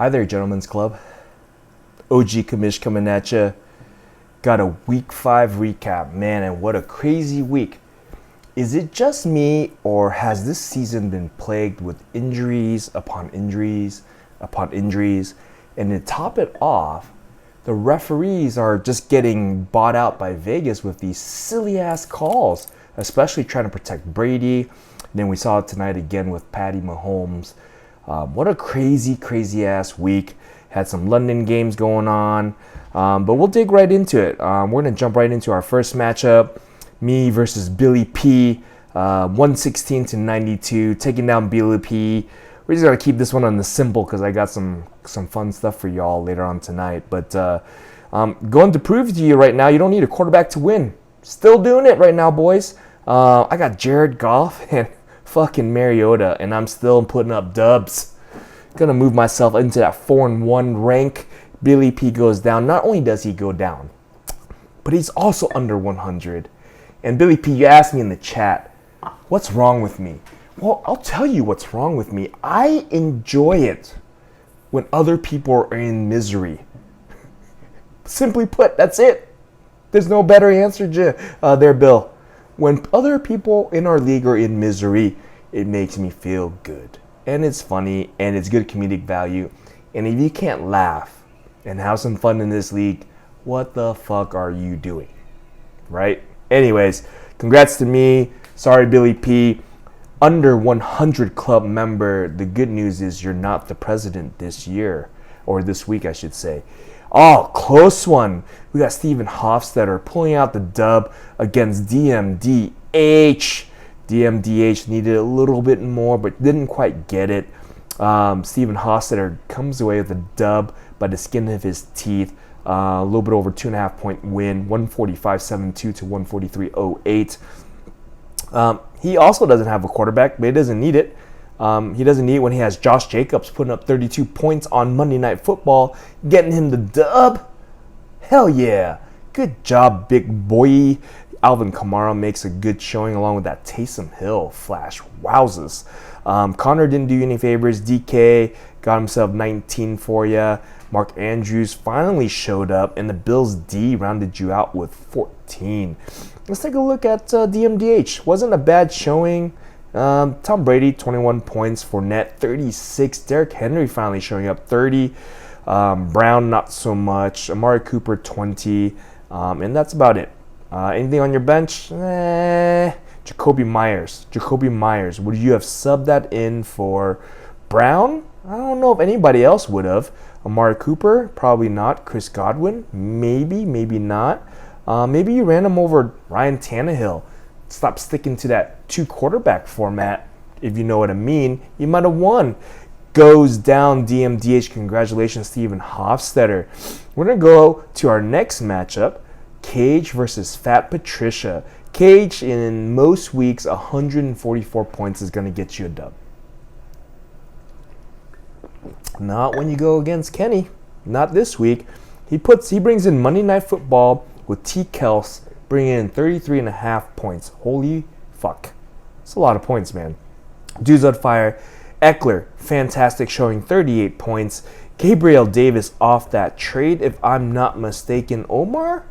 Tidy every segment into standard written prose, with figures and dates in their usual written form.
Hi there, Gentlemen's Club. OG Kamish coming at you. Got a Week 5 recap. Man, and what a crazy week. Is it just me, or has this season been plagued with injuries upon injuries upon injuries? And to top it off, the referees are just getting bought out by Vegas with these silly-ass calls, especially trying to protect Brady. Then we saw it tonight again with Patty Mahomes. What a crazy ass week. Had some London games going on. But we'll dig right into it. We're going to jump right into our first matchup. Me versus Billy P. 116-92. Taking down Billy P. We're just going to keep this one on the simple because I got some fun stuff for y'all later on tonight. But going to prove to you right now, you don't need a quarterback to win. Still doing it right now, boys. I got Jared Goff and fucking Mariota, and I'm still putting up dubs. Gonna move myself into that 4-1 rank. Billy P goes down. Not only does he go down, but he's also under 100. And Billy P, you asked me in the chat, what's wrong with me? Well, I'll tell you what's wrong with me. I enjoy it when other people are in misery. Simply put, that's it. There's no better answer there, Bill. When other people in our league are in misery, it makes me feel good. And it's funny, and it's good comedic value. And if you can't laugh and have some fun in this league, what the fuck are you doing? Right? Anyways, congrats to me. Sorry, Billy P. Under 100 club member. The good news is you're not the president this year. Or this week, I should say. Oh, close one. We got Stephen Hofstetter pulling out the dub against DMDH. DMDH needed a little bit more, but didn't quite get it. Stephen Hofstetter comes away with the dub by the skin of his teeth. A little bit over 2.5 point win, 145.72 to 143.08. He also doesn't have a quarterback, but he doesn't need it. He doesn't need it when he has Josh Jacobs putting up 32 points on Monday Night Football, getting him the dub. Hell yeah. Good job, big boy. Alvin Kamara makes a good showing along with that Taysom Hill flash. Wowzers. Connor didn't do you any favors. DK got himself 19 for you. Mark Andrews finally showed up, and the Bills D rounded you out with 14. Let's take a look at DMDH. Wasn't a bad showing. Tom Brady, 21 points. Fournette, 36. Derrick Henry finally showing up, 30. Brown, not so much. Amari Cooper, 20. And that's about it. Anything on your bench? Jacoby Myers. Would you have subbed that in for Brown? I don't know if anybody else would have. Amari Cooper? Probably not. Chris Godwin? Maybe not. Maybe you ran him over Ryan Tannehill. Stop sticking to that 2-quarterback format, if you know what I mean. You might have won. Goes down DMDH. Congratulations, Stephen Hofstetter. We're going to go to our next matchup. Cage versus Fat Patricia. Cage, in most weeks, 144 points is going to get you a dub. Not when you go against Kenny. Not this week. He brings in Monday Night Football with T. Kels bringing in 33.5 points. Holy fuck. That's a lot of points, man. Dude's on fire. Eckler, fantastic showing, 38 points. Gabriel Davis off that trade, if I'm not mistaken. Omar,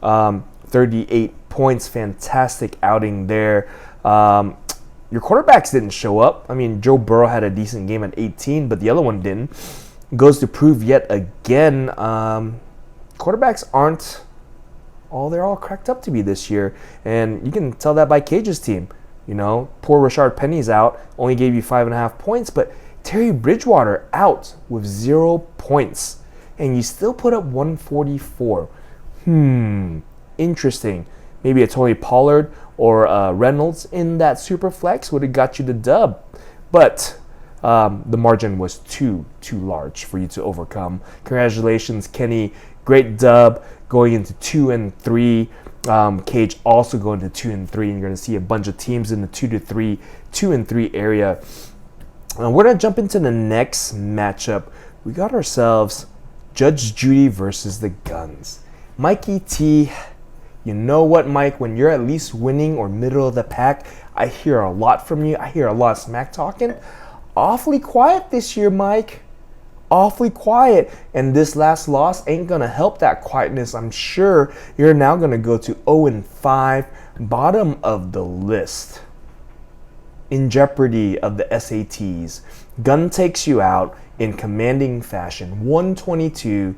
38 points. Fantastic outing there. Your quarterbacks didn't show up. I mean, Joe Burrow had a decent game at 18, but the other one didn't. Goes to prove yet again, quarterbacks aren't they're all cracked up to be this year. And you can tell that by Cage's team. You know, poor Rashard Penny's out, only gave you 5.5 points, but Terry Bridgewater out with 0 points. And you still put up 144. Interesting. Maybe a Tony Pollard or Reynolds in that super flex would have got you the dub. But the margin was too large for you to overcome. Congratulations, Kenny. Great dub going into 2-3. Cage also going to 2-3, and you're going to see a bunch of teams in the 2-3 area. We're going to jump into the next matchup. We got ourselves Judge Judy versus the Guns. Mikey T, you know what, Mike? When you're at least winning or middle of the pack, I hear a lot from you. I hear a lot of smack talking. Awfully quiet this year, Mike. awfully quiet. And this last loss ain't going to help that quietness. I'm sure you're now going to go to 0-5, bottom of the list, in jeopardy of the SATs. Gun takes you out in commanding fashion, 122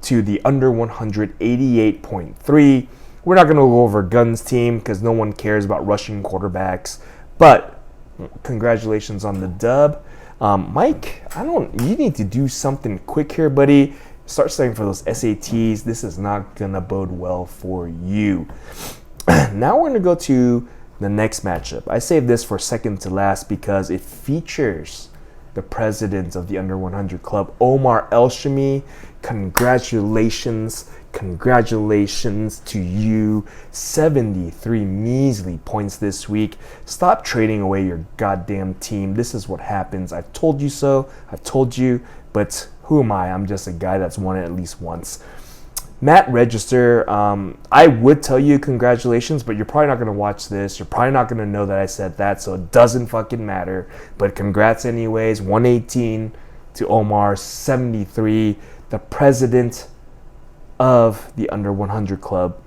to the under 188.3. We're not going to go over Gun's team because no one cares about rushing quarterbacks. But congratulations on the dub. Mike, you need to do something quick here, buddy. Start studying for those SATs. This is not going to bode well for you. Now we're going to go to the next matchup. I saved this for second to last because it features the president of the Under 100 Club, Omar Elshami. Congratulations to you. 73 measly points this week. Stop trading away your goddamn team. This is what happens. I told you so. I told you, but who am I? I'm just a guy that's won it at least once. Matt Register, I would tell you congratulations, but you're probably not going to watch this. You're probably not going to know that I said that, so it doesn't fucking matter. But congrats anyways. 118 to Omar, 73, the president of the Under 100 Club.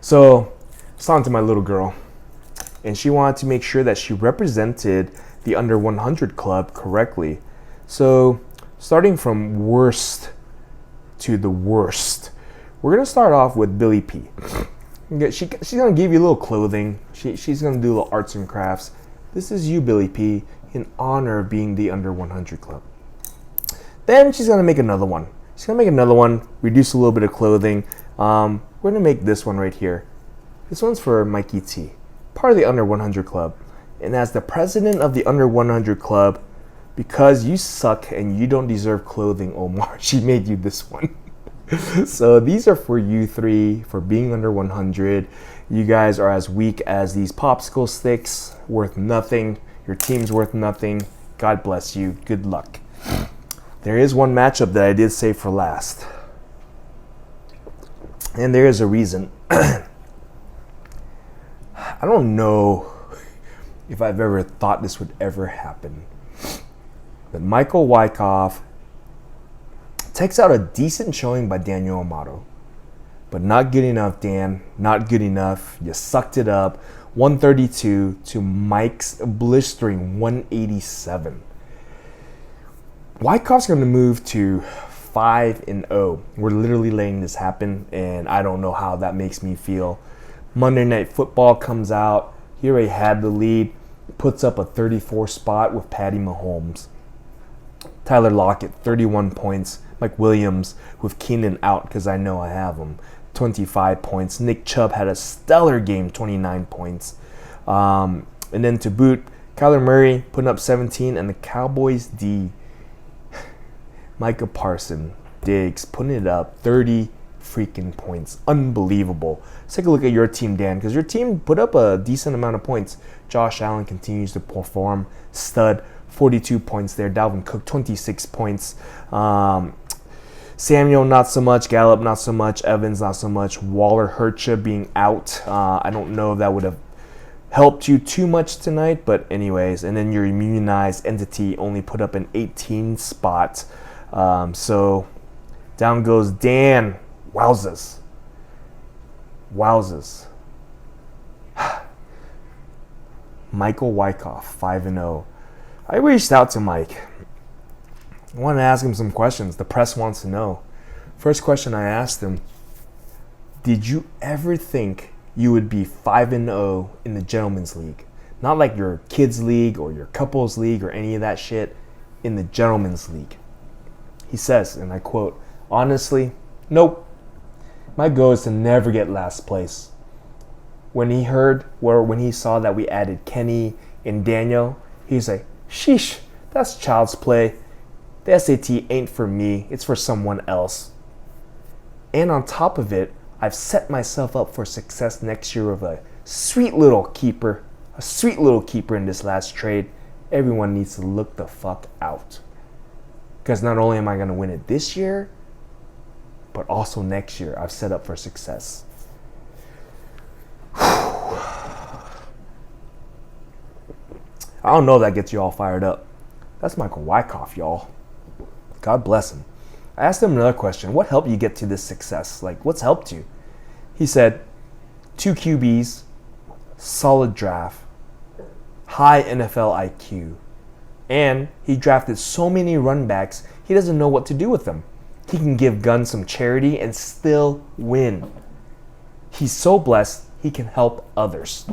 So, it's on to my little girl. And she wanted to make sure that she represented the Under 100 Club correctly. So, starting from worst to the worst, we're going to start off with Billy P. She's going to give you a little clothing. She's going to do a little arts and crafts. This is you, Billy P, in honor of being the Under 100 Club. Then she's going to make another one. Reduce a little bit of clothing. We're going to make this one right here. This one's for Mikey T, part of the Under 100 Club. And as the president of the Under 100 Club, because you suck and you don't deserve clothing, Omar, she made you this one. So these are for you three, for being under 100. You guys are as weak as these popsicle sticks, worth nothing. Your team's worth nothing. God bless you. Good luck. There is one matchup that I did save for last. And there is a reason. I don't know if I've ever thought this would ever happen. But Michael Wyckoff takes out a decent showing by Daniel Amato. But not good enough, Dan. Not good enough. You sucked it up. 132 to Mike's blistering 187. Wyckoff's going to move to 5-0. We're literally letting this happen, and I don't know how that makes me feel. Monday Night Football comes out. He already had the lead. Puts up a 34 spot with Patty Mahomes. Tyler Lockett, 31 points. Mike Williams with Keenan out because I know I have him, 25 points. Nick Chubb had a stellar game, 29 points. And then to boot, Kyler Murray putting up 17, and the Cowboys D, Micah Parson, Diggs, putting it up, 30 freaking points. Unbelievable. Let's take a look at your team, Dan, because your team put up a decent amount of points. Josh Allen continues to perform. Stud, 42 points there. Dalvin Cook, 26 points. Samuel, not so much. Gallup, not so much. Evans, not so much. Waller hurt you being out. I don't know if that would have helped you too much tonight, but anyways. And then your immunized entity only put up an 18 spot. So down goes Dan. Wowzers. Michael Wyckoff, 5-0. I reached out to Mike. I want to ask him some questions. The press wants to know. First question I asked him, did you ever think you would be 5-0 in the Gentleman's League? Not like your kids' league or your couples' league or any of that shit. In the Gentleman's League. He says, and I quote, honestly, nope. My goal is to never get last place. When he saw that we added Kenny and Daniel, he's like, sheesh, that's child's play. The SAT ain't for me, it's for someone else. And on top of it, I've set myself up for success next year with a sweet little keeper in this last trade. Everyone needs to look the fuck out. Because not only am I going to win it this year, but also next year, I've set up for success. I don't know if that gets you all fired up. That's Michael Wyckoff, y'all. God bless him. I asked him another question. What helped you get to this success? Like, what's helped you? He said, 2 QBs, solid draft, high NFL IQ, and he drafted so many run backs, he doesn't know what to do with them. He can give Gunn some charity and still win. He's so blessed, he can help others.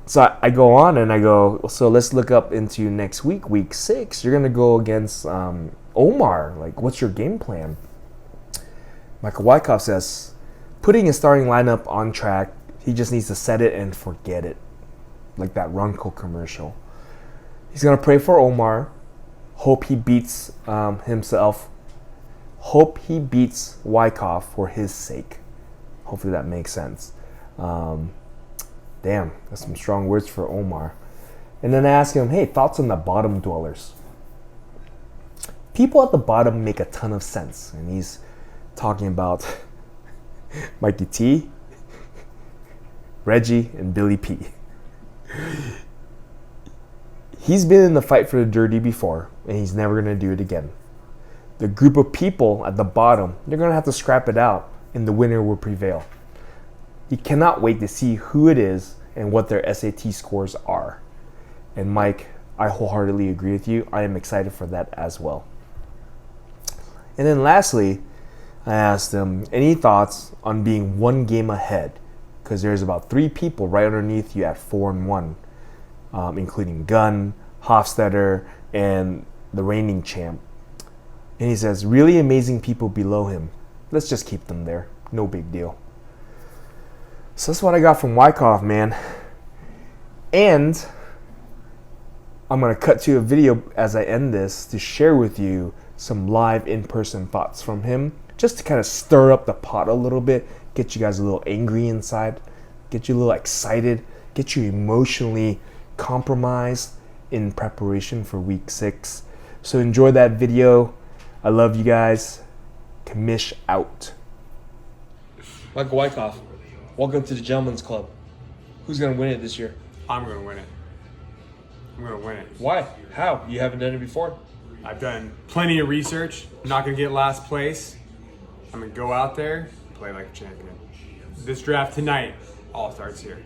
So I go on and I go, so let's look up into next week, week 6. You're going to go against Omar. Like, what's your game plan? Michael Wyckoff says, putting his starting lineup on track, he just needs to set it and forget it. Like that Runco commercial. He's going to pray for Omar. Hope he beats himself. Hope he beats Wyckoff for his sake. Hopefully that makes sense. Damn, that's some strong words for Omar. And then I ask him, hey, thoughts on the bottom dwellers? People at the bottom make a ton of sense. And he's talking about Mikey T, Reggie, and Billy P. He's been in the fight for the dirty before, and he's never going to do it again. The group of people at the bottom, they're going to have to scrap it out, and the winner will prevail. He cannot wait to see who it is and what their SAT scores are. And Mike, I wholeheartedly agree with you. I am excited for that as well. And then lastly, I asked him, any thoughts on being 1 game ahead? Because there's about 3 people right underneath you at 4-1, including Gunn, Hofstetter, and the reigning champ. And he says, really amazing people below him. Let's just keep them there. No big deal. So that's what I got from Wyckoff, man. And I'm going to cut to a video as I end this to share with you some live in-person thoughts from him, just to kind of stir up the pot a little bit, get you guys a little angry inside, get you a little excited, get you emotionally compromised in preparation for week 6. So enjoy that video. I love you guys. Commish out. Michael Wyckoff, welcome to the Gentleman's Club. Who's going to win it this year? I'm going to win it. I'm going to win it. Why? How? You haven't done it before? I've done plenty of research. I'm not going to get last place. I'm going to go out there and play like a champion. This draft tonight all starts here.